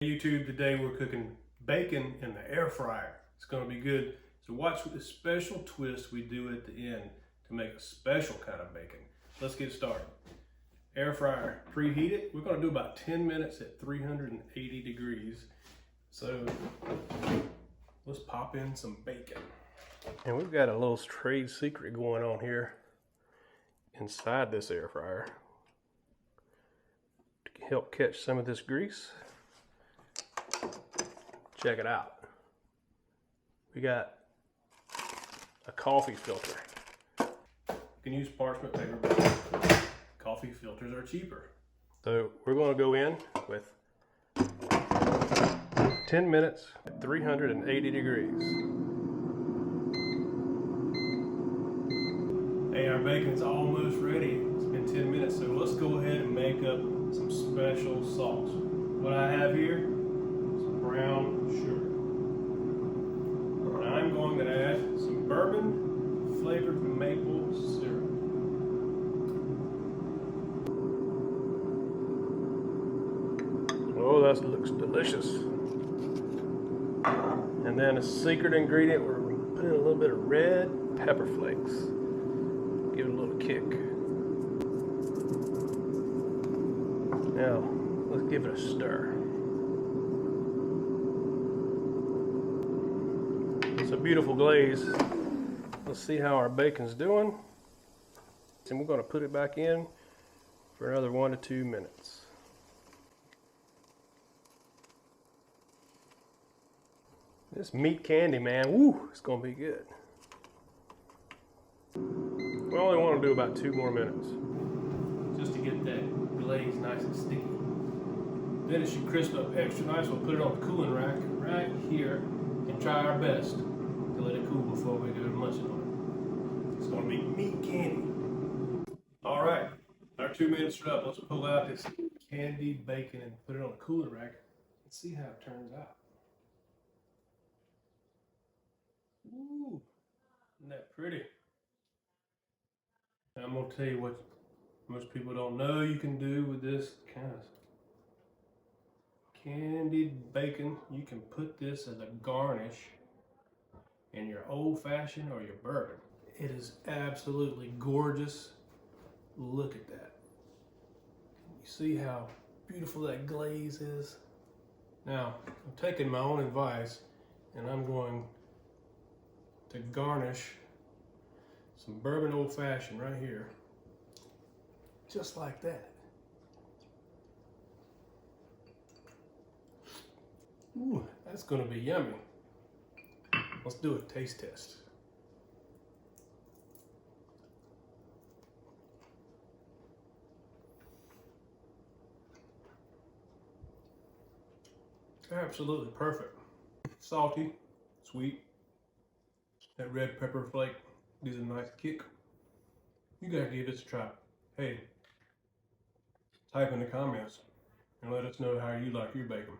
YouTube, today we're cooking bacon in the air fryer. It's going to be good. So watch the special twist we do at the end to make a special kind of bacon. Let's get started. Air fryer, preheat it. We're going to do about 10 minutes at 380 degrees. So let's pop in some bacon. And we've got a little trade secret going on here inside this air fryer to help catch some of this grease. Check it out. We got a coffee filter. You can use parchment paper, but coffee filters are cheaper. So we're going to go in with 10 minutes at 380 degrees. Hey, our bacon's almost ready. It's been 10 minutes, so let's go ahead and make up some special sauce. What I have here is brown sugar. And I'm going to add some bourbon flavored maple syrup. Oh, that looks delicious. And then a secret ingredient, we're going to put in a little bit of red pepper flakes. Give it a little kick. Now, let's give it a stir. It's a beautiful glaze. Let's see how our bacon's doing. And we're going to put it back in for another 1 to 2 minutes. This meat candy, man, woo, it's going to be good. We only want to do about 2 more minutes, just to get that glaze nice and sticky. Then it should crisp up extra nice. We'll put it on the cooling rack right here and try our best to let it cool before we do munching on it. It's going to be meat candy. All right, our 2 minutes are up. Let's pull out this candied bacon and put it on the cooling rack and see how it turns out. Ooh, isn't that pretty? Now I'm going to tell you what most people don't know you can do with this kind of candied bacon. You can put this as a garnish in your old-fashioned or your bourbon. It is absolutely gorgeous. Look at that. You see how beautiful that glaze is? Now, I'm taking my own advice and I'm going to garnish some bourbon old-fashioned right here, just like that. Ooh, that's gonna be yummy. Let's do a taste test. Absolutely perfect. Salty, sweet. That red pepper flake gives a nice kick. You gotta give this a try. Hey, type in the comments and let us know how you like your bacon.